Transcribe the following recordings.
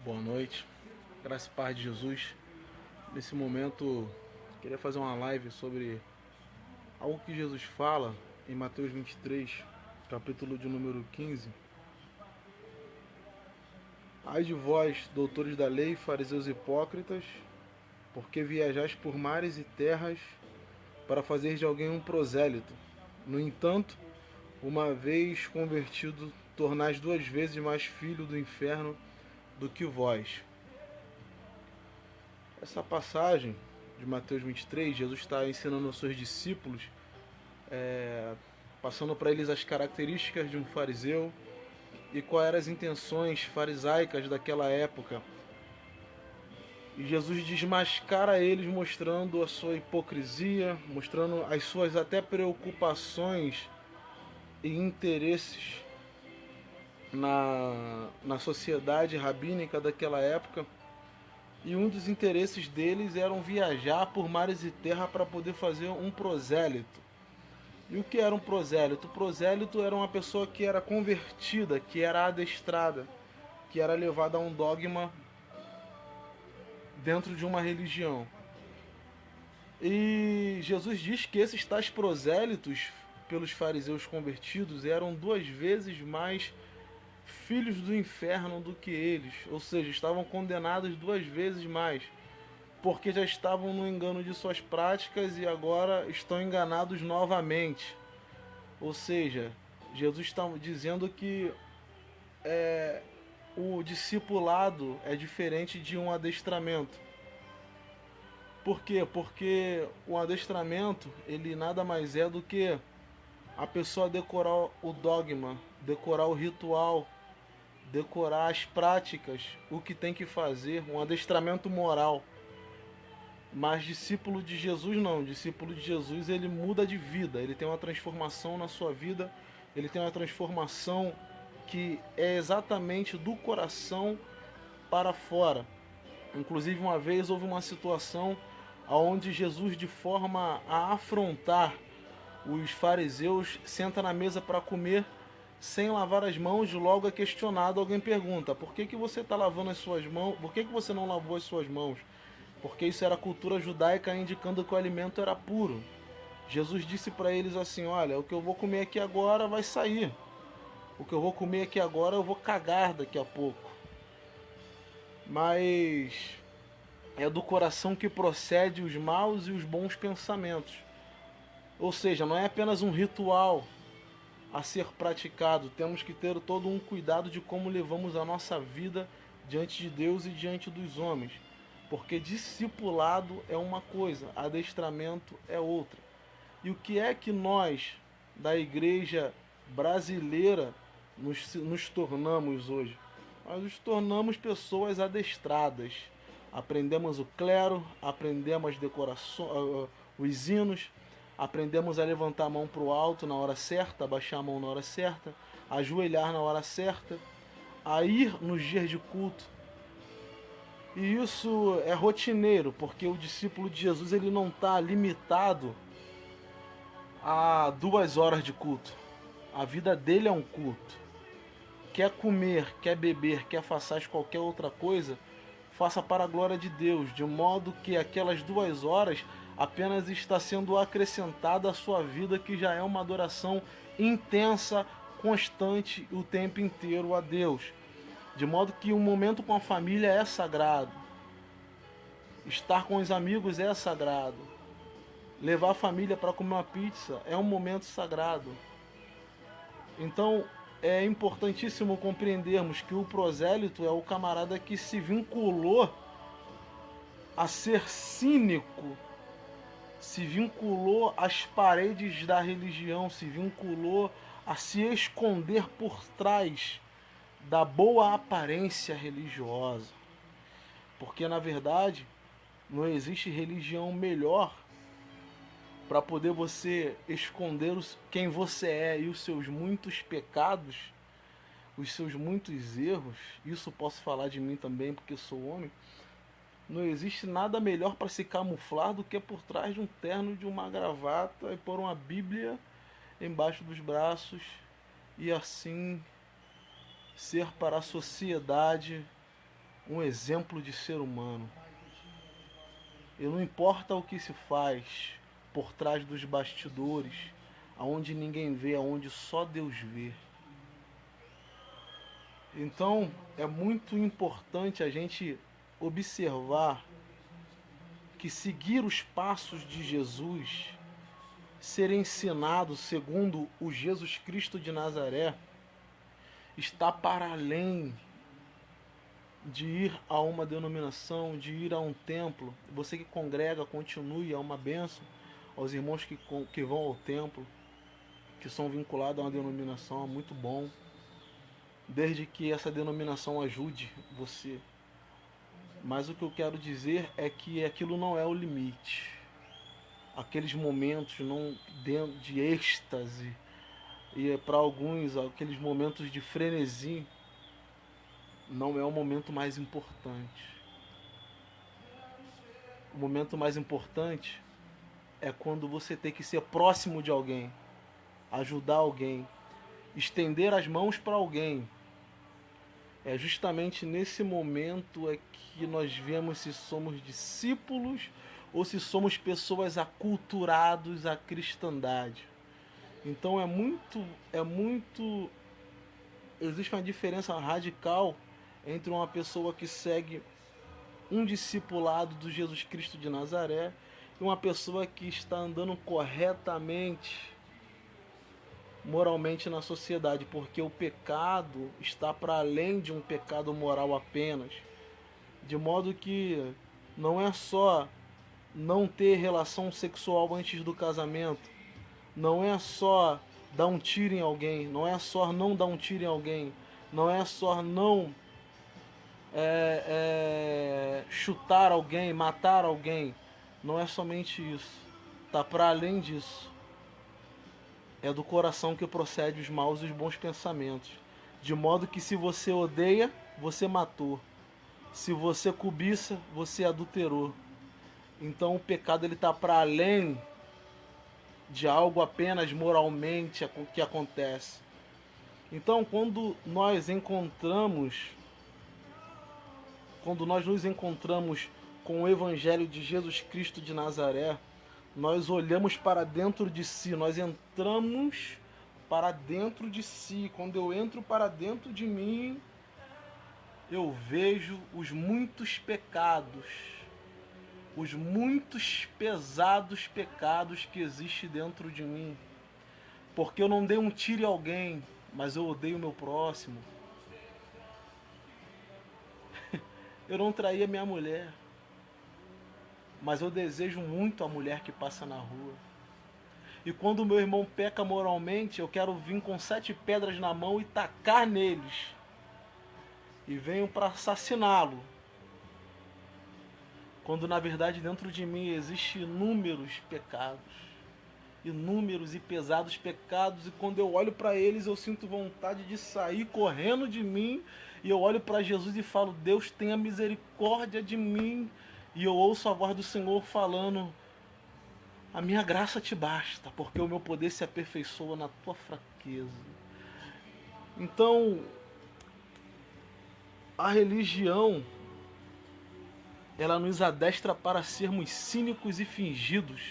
Boa noite, graça e paz de Jesus. Nesse momento, queria fazer uma live sobre algo que Jesus fala em Mateus 23, capítulo de número 15. Ai de vós, doutores da lei, fariseus hipócritas, porque viajais por mares e terras para fazer de alguém um prosélito. No entanto, uma vez convertido, tornais duas vezes mais filho do inferno do que vós. Essa passagem de Mateus 23, Jesus está ensinando aos seus discípulos, passando para eles as características de um fariseu e quais eram as intenções farisaicas daquela época. E Jesus desmascara eles, mostrando a sua hipocrisia, mostrando as suas até preocupações e interesses na sociedade rabínica daquela época. E um dos interesses deles era viajar por mares e terra para poder fazer um prosélito. E o que era um prosélito? O prosélito era uma pessoa que era convertida, que era adestrada, que era levada a um dogma dentro de uma religião. E Jesus diz que esses tais prosélitos, pelos fariseus convertidos, eram duas vezes mais filhos do inferno do que eles, ou seja, estavam condenados duas vezes mais, porque já estavam no engano de suas práticas e agora estão enganados novamente. Ou seja, Jesus está dizendo que o discipulado é diferente de um adestramento. Por quê? Porque o adestramento, ele nada mais é do que a pessoa decorar o dogma, decorar o ritual, decorar as práticas, o que tem que fazer, um adestramento moral. Mas discípulo de Jesus não, discípulo de Jesus ele muda de vida, ele tem uma transformação na sua vida, ele tem uma transformação que é exatamente do coração para fora. Inclusive uma vez houve uma situação onde Jesus, de forma a afrontar os fariseus, senta na mesa para comer sem lavar as mãos. Logo é questionado, alguém pergunta: por que você está lavando as suas mãos? Por que você não lavou as suas mãos? Porque isso era cultura judaica, indicando que o alimento era puro. Jesus disse para eles assim: olha, o que eu vou comer aqui agora vai sair. O que eu vou comer aqui agora eu vou cagar daqui a pouco. Mas é do coração que procede os maus e os bons pensamentos. Ou seja, não é apenas um ritual a ser praticado, temos que ter todo um cuidado de como levamos a nossa vida diante de Deus e diante dos homens. Porque discipulado é uma coisa, adestramento é outra. E o que é que nós, da igreja brasileira, nos tornamos hoje? Nós nos tornamos pessoas adestradas. Aprendemos o clero, aprendemos as decorações, os hinos, aprendemos a levantar a mão para o alto na hora certa, abaixar a mão na hora certa, ajoelhar na hora certa, a ir nos dias de culto. E isso é rotineiro, porque o discípulo de Jesus ele não está limitado a 2 horas de culto. A vida dele é um culto. Quer comer, quer beber, quer fazer qualquer outra coisa, faça para a glória de Deus, de modo que aquelas 2 horas apenas está sendo acrescentada à sua vida, que já é uma adoração intensa, constante, o tempo inteiro a Deus. De modo que um momento com a família é sagrado. Estar com os amigos é sagrado. Levar a família para comer uma pizza é um momento sagrado. Então é importantíssimo compreendermos que o prosélito é o camarada que se vinculou a ser cínico, se vinculou às paredes da religião, se vinculou a se esconder por trás da boa aparência religiosa. Porque na verdade não existe religião melhor para poder você esconder quem você é e os seus muitos pecados, os seus muitos erros. Isso posso falar de mim também, porque sou homem. Não existe nada melhor para se camuflar do que por trás de um terno, de uma gravata e pôr uma Bíblia embaixo dos braços e assim ser para a sociedade um exemplo de ser humano. E não importa o que se faz por trás dos bastidores, aonde ninguém vê, aonde só Deus vê. Então é muito importante a gente observar que seguir os passos de Jesus, ser ensinado segundo o Jesus Cristo de Nazaré, está para além de ir a uma denominação, de ir a um templo. Você que congrega, continue, é uma bênção aos irmãos que vão ao templo, que são vinculados a uma denominação, é muito bom, desde que essa denominação ajude você. Mas o que eu quero dizer é que aquilo não é o limite. Aqueles momentos não de êxtase e para alguns aqueles momentos de frenesi não é o momento mais importante. O momento mais importante é quando você tem que ser próximo de alguém, ajudar alguém, estender as mãos para alguém. É justamente nesse momento é que nós vemos se somos discípulos ou se somos pessoas aculturadas à cristandade. Então existe uma diferença radical entre uma pessoa que segue um discipulado do Jesus Cristo de Nazaré e uma pessoa que está andando corretamente moralmente na sociedade, porque o pecado está para além de um pecado moral apenas, de modo que não é só não ter relação sexual antes do casamento, não é só dar um tiro em alguém, não é só não dar um tiro em alguém, não é só não chutar alguém, matar alguém, não é somente isso, tá para além disso. É do coração que procede os maus e os bons pensamentos. De modo que se você odeia, você matou. Se você cobiça, você adulterou. Então o pecado ele está para além de algo apenas moralmente que acontece. Então quando nós nos encontramos com o Evangelho de Jesus Cristo de Nazaré, nós olhamos para dentro de si, nós entramos para dentro de si. Quando eu entro para dentro de mim, eu vejo os muitos pecados, os muitos pesados pecados que existem dentro de mim. Porque eu não dei um tiro em alguém, mas eu odeio o meu próximo. Eu não traí a minha mulher, mas eu desejo muito a mulher que passa na rua. E quando o meu irmão peca moralmente, eu quero vir com 7 pedras na mão e tacar neles. E venho para assassiná-lo. Quando na verdade dentro de mim existem inúmeros pecados. Inúmeros e pesados pecados. E quando eu olho para eles, eu sinto vontade de sair correndo de mim. E eu olho para Jesus e falo, Deus tenha misericórdia de mim. E eu ouço a voz do Senhor falando, a minha graça te basta, porque o meu poder se aperfeiçoa na tua fraqueza. Então, a religião, ela nos adestra para sermos cínicos e fingidos,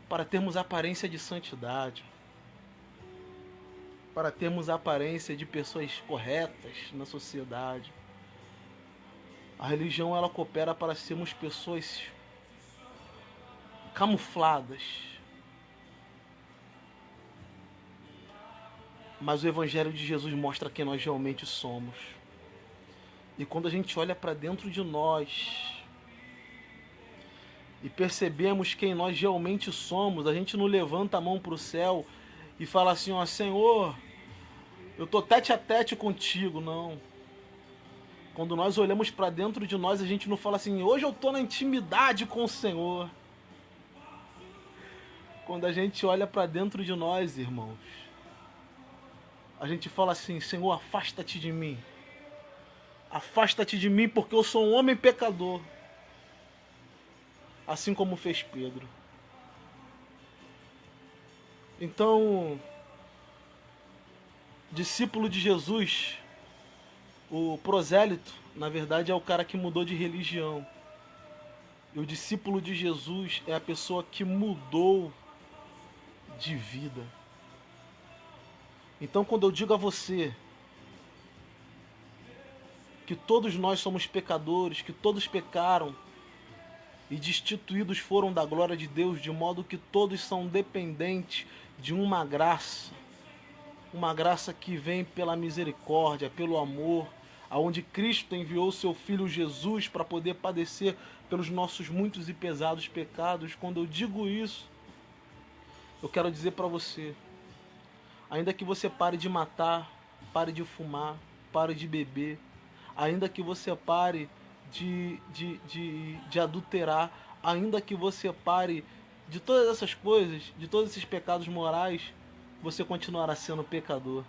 para termos aparência de santidade, para termos aparência de pessoas corretas na sociedade. A religião, ela coopera para sermos pessoas camufladas. Mas o Evangelho de Jesus mostra quem nós realmente somos. E quando a gente olha para dentro de nós e percebemos quem nós realmente somos, a gente não levanta a mão para o céu e fala assim, ó, Senhor, eu tô tete a tete contigo, não. Quando nós olhamos para dentro de nós, a gente não fala assim, hoje eu tô na intimidade com o Senhor. Quando a gente olha para dentro de nós, irmãos, a gente fala assim, Senhor, afasta-te de mim. Afasta-te de mim porque eu sou um homem pecador. Assim como fez Pedro. Então, discípulo de Jesus O prosélito, na verdade, é o cara que mudou de religião. E o discípulo de Jesus é a pessoa que mudou de vida. Então, quando eu digo a você que todos nós somos pecadores, que todos pecaram e destituídos foram da glória de Deus, de modo que todos são dependentes de uma graça que vem pela misericórdia, pelo amor, aonde Cristo enviou seu Filho Jesus para poder padecer pelos nossos muitos e pesados pecados. Quando eu digo isso, eu quero dizer para você, ainda que você pare de matar, pare de fumar, pare de beber, ainda que você pare de adulterar, ainda que você pare de todas essas coisas, de todos esses pecados morais, você continuará sendo pecador.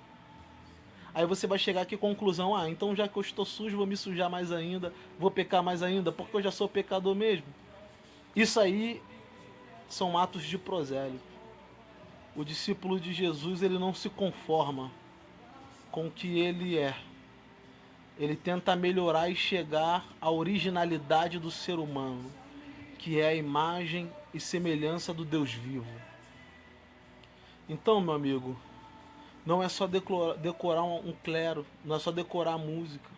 Aí você vai chegar aqui à conclusão, então já que eu estou sujo, vou me sujar mais ainda, vou pecar mais ainda, porque eu já sou pecador mesmo. Isso aí são atos de prosélito. O discípulo de Jesus, ele não se conforma com o que ele é. Ele tenta melhorar e chegar à originalidade do ser humano, que é a imagem e semelhança do Deus vivo. Então, meu amigo, não é só decorar um clero, não é só decorar a música,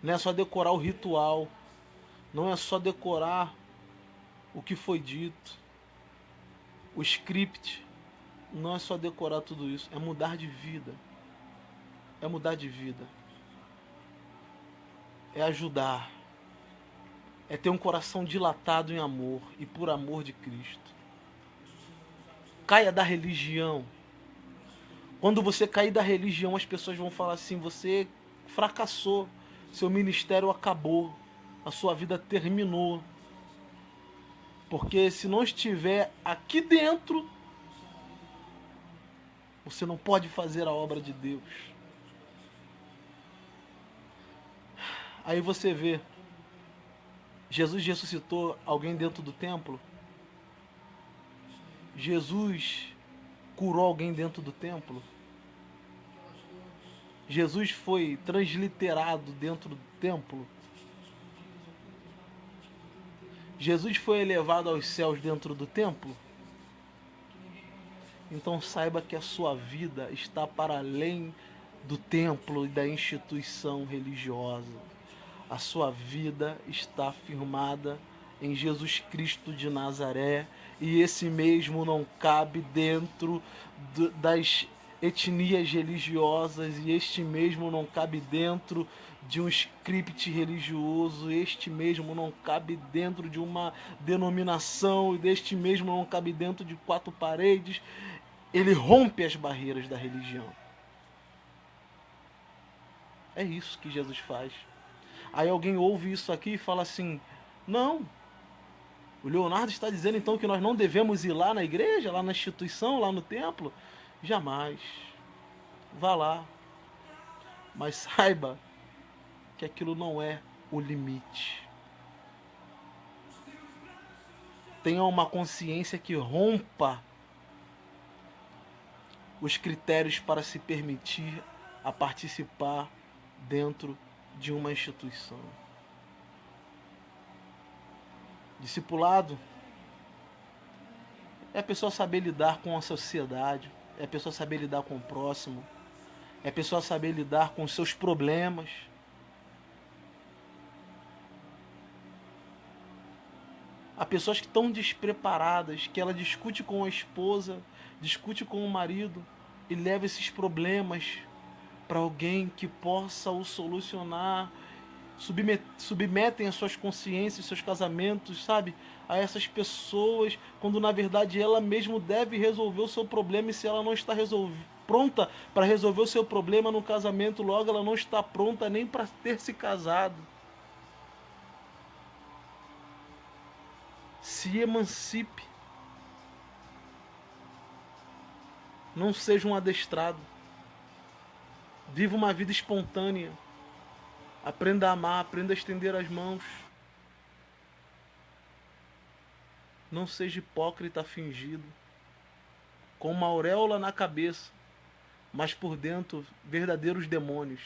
não é só decorar o ritual, não é só decorar o que foi dito, o script, não é só decorar tudo isso, é mudar de vida. É mudar de vida. É ajudar. É ter um coração dilatado em amor e por amor de Cristo. Caia da religião. Quando você cair da religião, as pessoas vão falar assim: você fracassou, seu ministério acabou, a sua vida terminou. Porque se não estiver aqui dentro, você não pode fazer a obra de Deus. Aí você vê, Jesus ressuscitou alguém dentro do templo? Jesus curou alguém dentro do templo? Jesus foi transliterado dentro do templo? Jesus foi elevado aos céus dentro do templo? Então saiba que a sua vida está para além do templo e da instituição religiosa. A sua vida está firmada em Jesus Cristo de Nazaré, e esse mesmo não cabe dentro das etnias religiosas, e este mesmo não cabe dentro de um script religioso, este mesmo não cabe dentro de uma denominação, e deste mesmo não cabe dentro de quatro paredes. Ele rompe as barreiras da religião. É isso que Jesus faz. Aí alguém ouve isso aqui e fala assim: não, o Leonardo está dizendo então que nós não devemos ir lá na igreja, lá na instituição, lá no templo? Jamais. Vá lá. Mas saiba que aquilo não é o limite. Tenha uma consciência que rompa os critérios para se permitir a participar dentro de uma instituição. Discipulado é a pessoa saber lidar com a sociedade, é a pessoa saber lidar com o próximo, é a pessoa saber lidar com os seus problemas. Há pessoas que estão despreparadas, que ela discute com a esposa, discute com o marido e leva esses problemas para alguém que possa o solucionar. Submetem as suas consciências, seus casamentos, sabe, a essas pessoas, quando na verdade ela mesmo deve resolver o seu problema, e se ela não está pronta para resolver o seu problema no casamento, logo ela não está pronta nem para ter se casado. Se emancipe. Não seja um adestrado. Viva uma vida espontânea. Aprenda a amar, aprenda a estender as mãos. Não seja hipócrita fingido, com uma auréola na cabeça, mas por dentro verdadeiros demônios.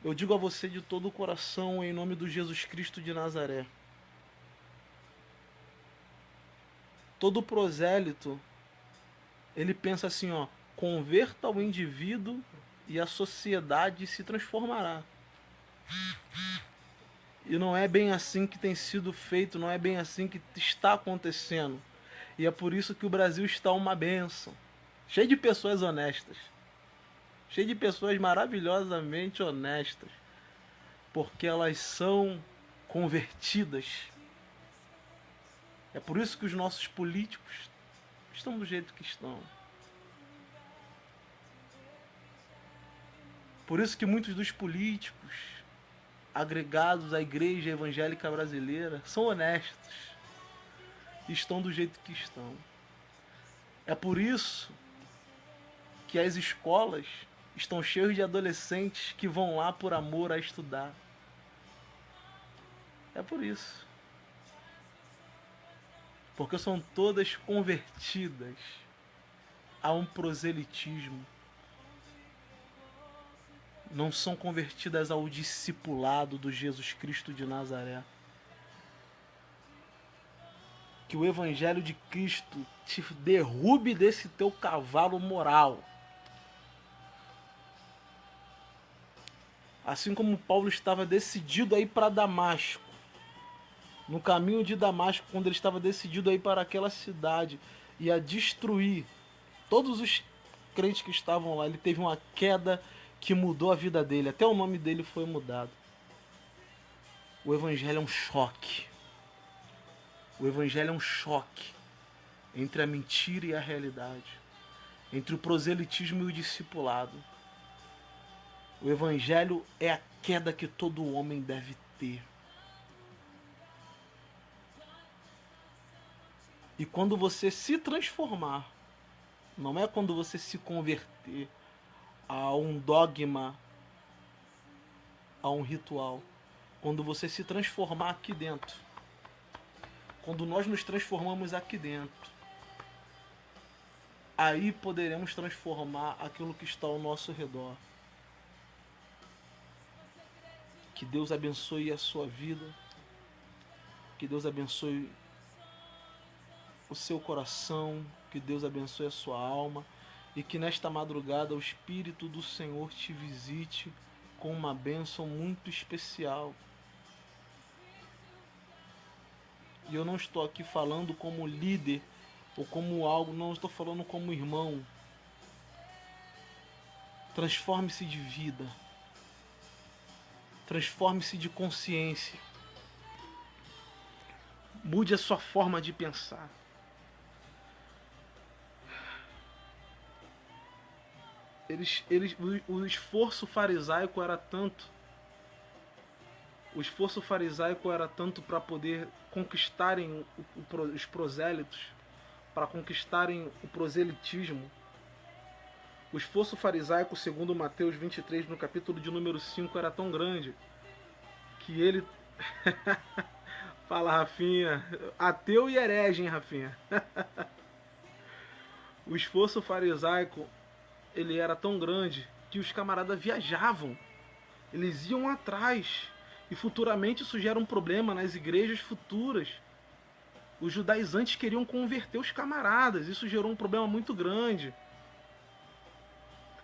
Eu digo a você de todo o coração, em nome do Jesus Cristo de Nazaré. Todo prosélito, ele pensa assim, ó, converta o indivíduo e a sociedade se transformará. E não é bem assim que tem sido feito, não é bem assim que está acontecendo. E é por isso que o Brasil está uma bênção. Cheio de pessoas honestas. Cheio de pessoas maravilhosamente honestas. Porque elas são convertidas. É por isso que os nossos políticos estão do jeito que estão. Por isso que muitos dos políticos agregados à igreja evangélica brasileira são honestos e estão do jeito que estão. É por isso que as escolas estão cheias de adolescentes que vão lá por amor a estudar. É por isso. Porque são todas convertidas a um proselitismo. Não são convertidas ao discipulado do Jesus Cristo de Nazaré. Que o Evangelho de Cristo te derrube desse teu cavalo moral. Assim como Paulo estava decidido a ir para Damasco. No caminho de Damasco, quando ele estava decidido a ir para aquela cidade e a destruir todos os crentes que estavam lá, ele teve uma queda que mudou a vida dele. Até o nome dele foi mudado. O Evangelho é um choque. O Evangelho é um choque entre a mentira e a realidade, entre o proselitismo e o discipulado. O Evangelho é a queda que todo homem deve ter. E quando você se transformar, não é quando você se converter a um dogma, a um ritual. Quando você se transformar aqui dentro. Quando nós nos transformamos aqui dentro, aí poderemos transformar aquilo que está ao nosso redor. Que Deus abençoe a sua vida. Que Deus abençoe o seu coração. Que Deus abençoe a sua alma. E que nesta madrugada o Espírito do Senhor te visite com uma bênção muito especial. E eu não estou aqui falando como líder ou como algo, não, estou falando como irmão. Transforme-se de vida. Transforme-se de consciência. Mude a sua forma de pensar. O esforço farisaico era tanto. O esforço farisaico era tanto para poder conquistarem os prosélitos, para conquistarem o proselitismo. O esforço farisaico, segundo Mateus 23, no capítulo de número 5, era tão grande que ele... Fala, Rafinha. Ateu e herege, hein, Rafinha? O esforço farisaico, ele era tão grande que os camaradas viajavam. Eles iam atrás. E futuramente isso gera um problema nas igrejas futuras. Os judaizantes queriam converter os camaradas. Isso gerou um problema muito grande.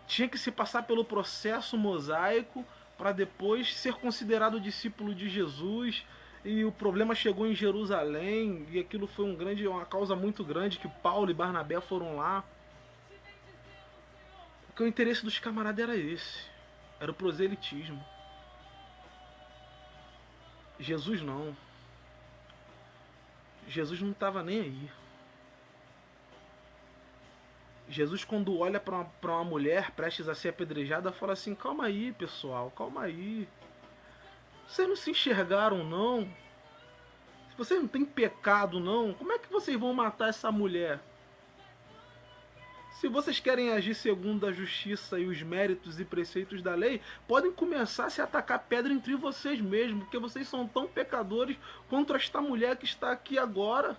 Tinha que se passar pelo processo mosaico para depois ser considerado discípulo de Jesus. E o problema chegou em Jerusalém. E aquilo foi uma causa muito grande, que Paulo e Barnabé foram lá. Porque o interesse dos camaradas era esse. Era o proselitismo. Jesus não. Jesus não estava nem aí. Jesus, quando olha para uma mulher prestes a ser apedrejada, fala assim: calma aí, pessoal, calma aí. Vocês não se enxergaram, não? Se vocês não têm pecado, não, como é que vocês vão matar essa mulher? Se vocês querem agir segundo a justiça e os méritos e preceitos da lei, podem começar a se atacar pedra entre vocês mesmos, porque vocês são tão pecadores quanto esta mulher que está aqui agora.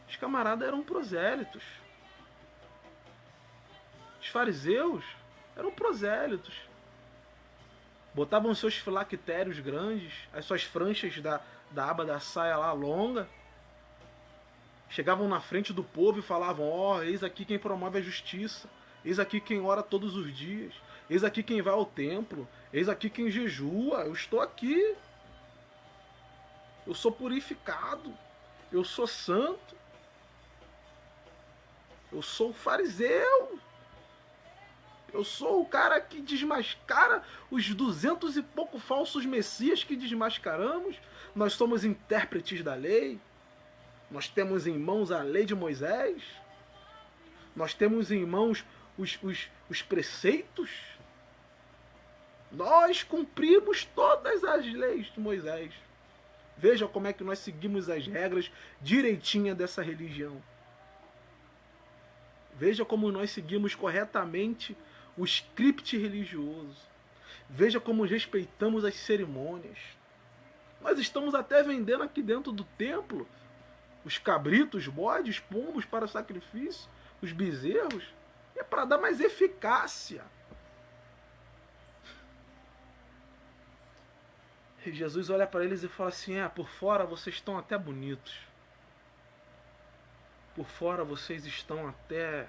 Os camaradas eram prosélitos. fariseus eram prosélitos. Botavam seus filactérios grandes, as suas franjas da aba da saia lá longa. Chegavam na frente do povo e falavam: ó, eis aqui quem promove a justiça. Eis aqui quem ora todos os dias. Eis aqui quem vai ao templo. Eis aqui quem jejua. Eu estou aqui. Eu sou purificado. Eu sou santo. Eu sou o fariseu. Eu sou o cara que desmascara os 200 e pouco falsos messias que desmascaramos. Nós somos intérpretes da lei. Nós temos em mãos a lei de Moisés. Nós temos em mãos os preceitos. Nós cumprimos todas as leis de Moisés. Veja como é que nós seguimos as regras direitinha dessa religião. Veja como nós seguimos corretamente o script religioso. Veja como respeitamos as cerimônias. Nós estamos até vendendo aqui dentro do templo os cabritos, bodes, pombos para sacrifício, os bezerros. É para dar mais eficácia. E Jesus olha para eles e fala assim: por fora vocês estão até bonitos. Por fora vocês estão até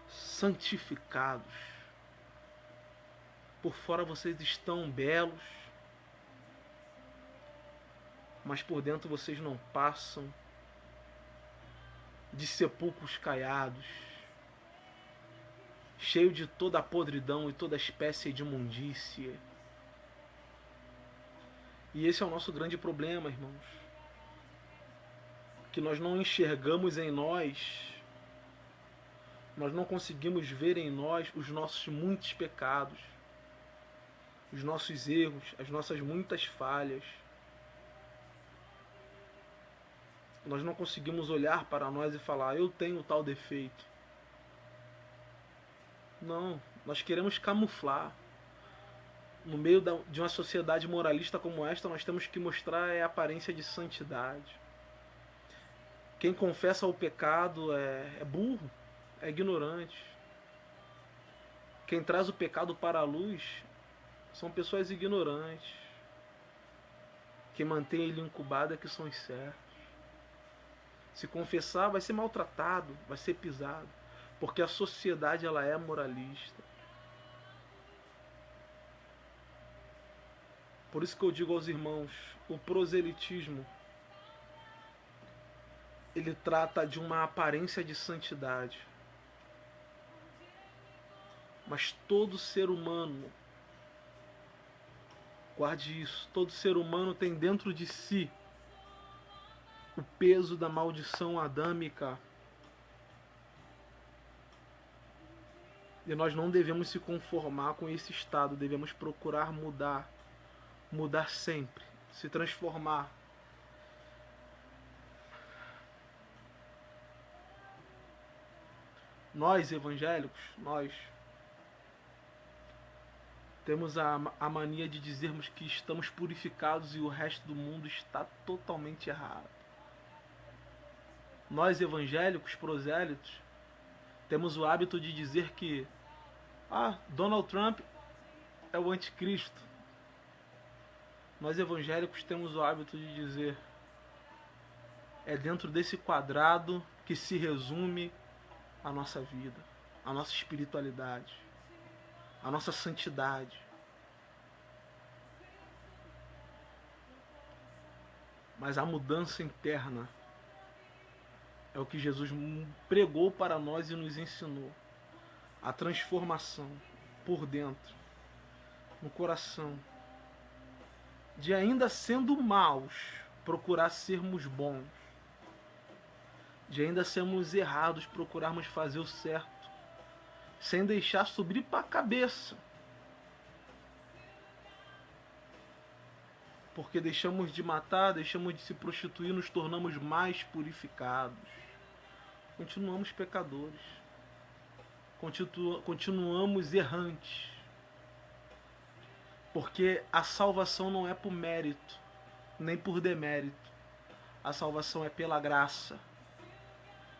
santificados. Por fora vocês estão belos. Mas por dentro vocês não passam de sepulcros caiados, cheio de toda a podridão e toda espécie de imundícia. E esse é o nosso grande problema, irmãos. Que nós não enxergamos em nós, nós não conseguimos ver em nós os nossos muitos pecados, os nossos erros, as nossas muitas falhas. Nós não conseguimos olhar para nós e falar: eu tenho tal defeito. Não, nós queremos camuflar. No meio de uma sociedade moralista como esta, nós temos que mostrar a aparência de santidade. Quem confessa o pecado é burro, é ignorante. Quem traz o pecado para a luz são pessoas ignorantes. Quem mantém ele incubado é que são os certos. Se confessar, vai ser maltratado, vai ser pisado, porque a sociedade ela é moralista. Por isso que eu digo aos irmãos, o proselitismo ele trata de uma aparência de santidade. Mas todo ser humano, guarde isso, todo ser humano tem dentro de si o peso da maldição adâmica. E nós não devemos se conformar com esse estado, devemos procurar mudar. Mudar sempre, se transformar. Nós evangélicos, nós temos a mania de dizermos que estamos purificados e o resto do mundo está totalmente errado. Nós evangélicos, prosélitos, temos o hábito de dizer que Donald Trump é o anticristo. Nós evangélicos temos o hábito de dizer: é dentro desse quadrado que se resume a nossa vida, a nossa espiritualidade, a nossa santidade. Mas a mudança interna é o que Jesus pregou para nós e nos ensinou. A transformação por dentro, no coração. De ainda sendo maus, procurar sermos bons. De ainda sermos errados, procurarmos fazer o certo. Sem deixar subir para a cabeça. Porque deixamos de matar, deixamos de se prostituir, nos tornamos mais purificados. Continuamos pecadores. Continuamos errantes. Porque a salvação não é por mérito, nem por demérito. A salvação é pela graça.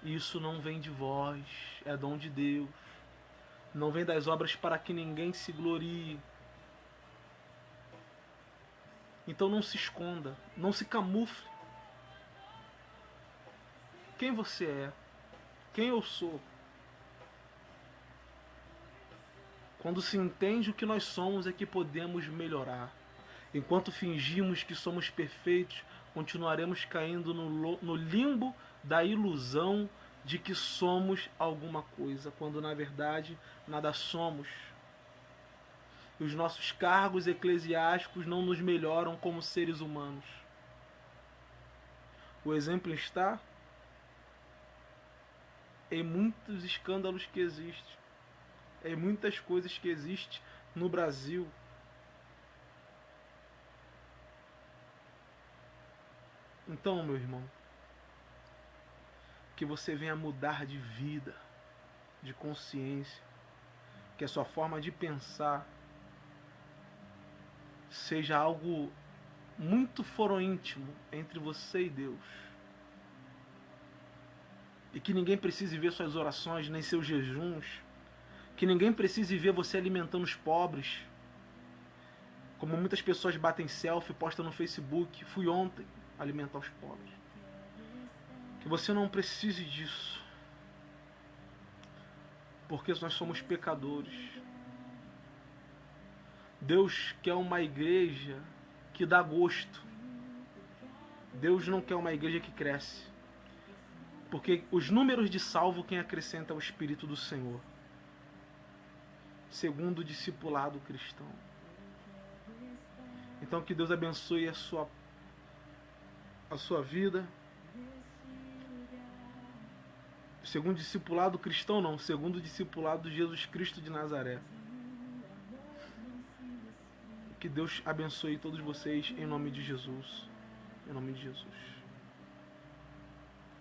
E isso não vem de vós, é dom de Deus. não vem das obras para que ninguém se glorie. Então não se esconda, não se camufle. Quem você é? Quem eu sou? Quando se entende o que nós somos é que podemos melhorar. Enquanto fingimos que somos perfeitos, continuaremos caindo no limbo da ilusão de que somos alguma coisa, quando na verdade nada somos. E os nossos cargos eclesiásticos não nos melhoram como seres humanos. O exemplo está em muitos escândalos que existem, em muitas coisas que existem no Brasil. Então, meu irmão, que você venha mudar de vida, de consciência, que a sua forma de pensar seja algo muito foro íntimo entre você e Deus. E que ninguém precise ver suas orações, nem seus jejuns. Que ninguém precise ver você alimentando os pobres. Como muitas pessoas batem selfie, postam no Facebook. Fui ontem alimentar os pobres. Que você não precise disso. Porque nós somos pecadores. Deus quer uma igreja que dá gosto. Deus não quer uma igreja que cresce. Porque os números de salvo quem acrescenta é o Espírito do Senhor. Segundo o discipulado cristão. Então que Deus abençoe a sua vida. Segundo o discipulado cristão não, segundo o discipulado de Jesus Cristo de Nazaré. Que Deus abençoe todos vocês em nome de Jesus. Em nome de Jesus.